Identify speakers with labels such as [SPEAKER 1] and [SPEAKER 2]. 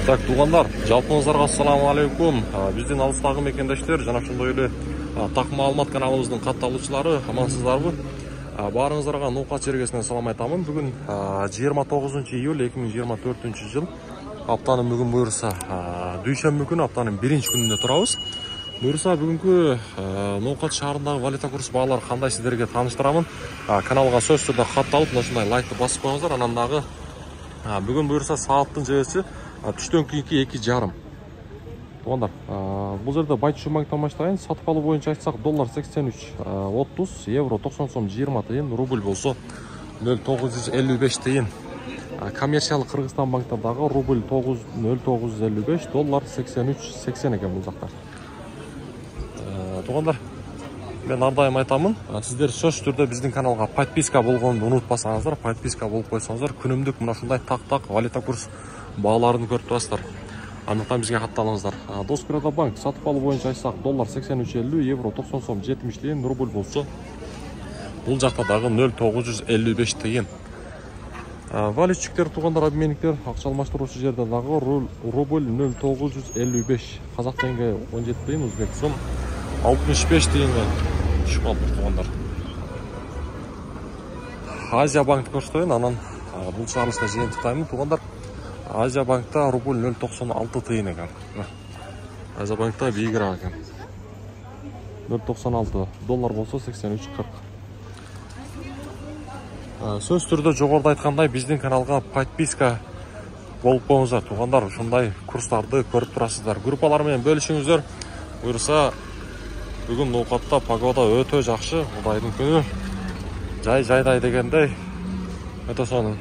[SPEAKER 1] Так, туғандар, жалпыңыздарга ассаламу алейкум. Биздин алыстагы мекендештер жана ошондой эле так маалымат каналыбыздын катталуучулары амансыздарбы? Баарыңыздарга Ноокат жергесинен салам айтамын. Бүгүн 29 июль 2024 жыл. Аптанын бүгүн буюрса дүйшөмбү күнү аптанын биринчи күнүндө турабыз. Буюрса бүгүнкү Ноокат шаарындагы валюта курс баалары кандай сиздерге тааныштырамын. Каналга сөзсүз түрдө катталып, ушундай лайкты басып коюңуздар. Анан дагы бүгүн буюрса сааттын жебеси түштөн кийинки 2:30. Туугандар, бул жерде байчу банктан баштайын. Сатып алуу боюнча айтсак, доллар 83.30, евро 90 сом 20 тыйын, рубль болсо 0.955 тыйын. Коммерциялык Кыргызстан банктардагы рубль 0.955, доллар 83.80 экен бул жакта. Туугандар, мен ар дайым айтамын, сиздер сөзсүз түрдө биздин каналга подписка болгонду унутпасаңыздар, подписка болуп койсоңуздар, күнүмдүк мына ушундай так валюта курс бааларын көрүп турасыздар. Андыктан бизге катталыңыздар. Доскурада банк сатып алуу боюнча айтсак, доллар 83.50, евро 90 сом 70 тыйын, рубль болсо бул жакта дагы 0.955 тыйын. Валютчиктер, тугандар, обменниктер, акча алмаштыруучу жерде дагы рубль 0.955, казак теңге 17 тыйын, өзбек сом 65 тыйынга түшүп калды, тугандар. Азия банкты көрсөтөйүн, анан бул чыгарылышта жыйынтыктаймын, тугандар. Азия банкта рубль 0.96 тыйын экен. Азия банкта бийигирээк экен. 0.96, доллар болсо 83.40. Сөз түрдө жогоруда айткандай, биздин каналга подписка болуп коюңуздар, тугандар. Ушундай курстарды көрүп турасыздар. Группалар менен бөлүшүңүздөр. Буюрса, бүгүн Ноокатта погода өтө жакшы. Кудайдын күнү жайдай дегендей өтө сонун.